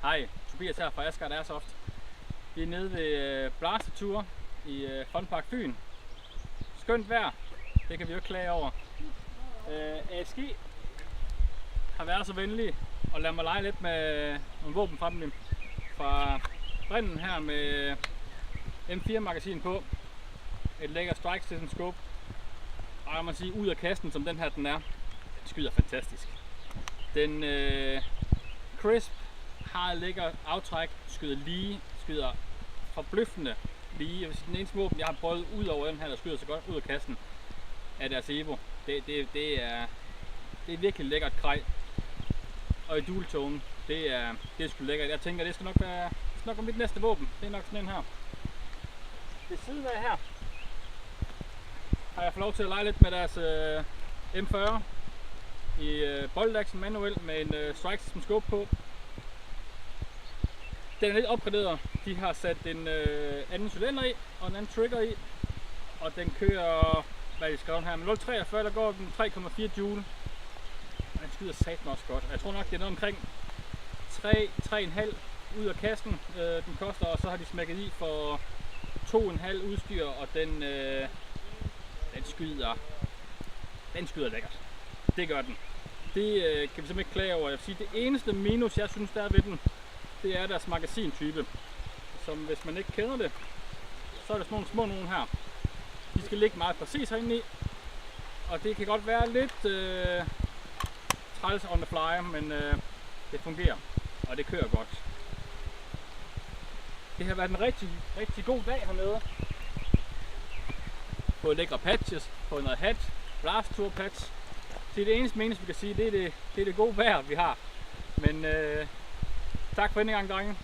Hej, Tobias her fra Asgard Airsoft. Vi er nede ved Blastertur i Funpark Fyn. Skønt vejr, det kan vi jo ikke klage over. ASG har været så venlig at lade mig lege lidt med nogle våben fra dem. Fra Brinden her med M4 magasin på. Et lækker Strike System scope. Og jeg må sige, ud af kassen som den her den er, den skyder fantastisk. Den Crisp har et lækker aftræk, skyder lige, skyder forbløffende lige. Jeg vil sige, den eneste våben jeg har prøvet ud over den her, der skyder så godt ud af kassen, er deres Evo. Det er virkelig lækkert kraj. Og i dual tone, det er sgu lækkert. Jeg tænker, det skal nok være mit næste våben. Det er nok sådan en her. Ved siden af her har jeg fået lov til at lege lidt med deres M40 i boltaction manuel med en Strike System scope på. Den er lidt opgraderet. De har sat en anden cylinder i og en anden trigger i, og den kører, hvad er det skrevet her, med 0,43 der går den 3,4 joule. Og den skyder satme også godt. Jeg tror nok det er noget omkring 3,5 ud af kassen den koster, og så har de smækket i for 2,5 udstyr, og den skyder lækkert. Det gør den. Det kan vi simpelthen ikke klage over. Jeg vil sige, det eneste minus jeg synes der er ved den, det er deres magasintype. Som hvis man ikke kender det, så er det sådan nogle små nogle her. De skal ligge meget præcis herinde i, og det kan godt være lidt træls on the fly, men det fungerer, og det kører godt. Det har været en rigtig god dag hernede. På lækre patches, på noget hat, Blastertur patch. Det eneste minus vi kan sige, det er det gode vejr vi har. Men tak for denne gang, drenge.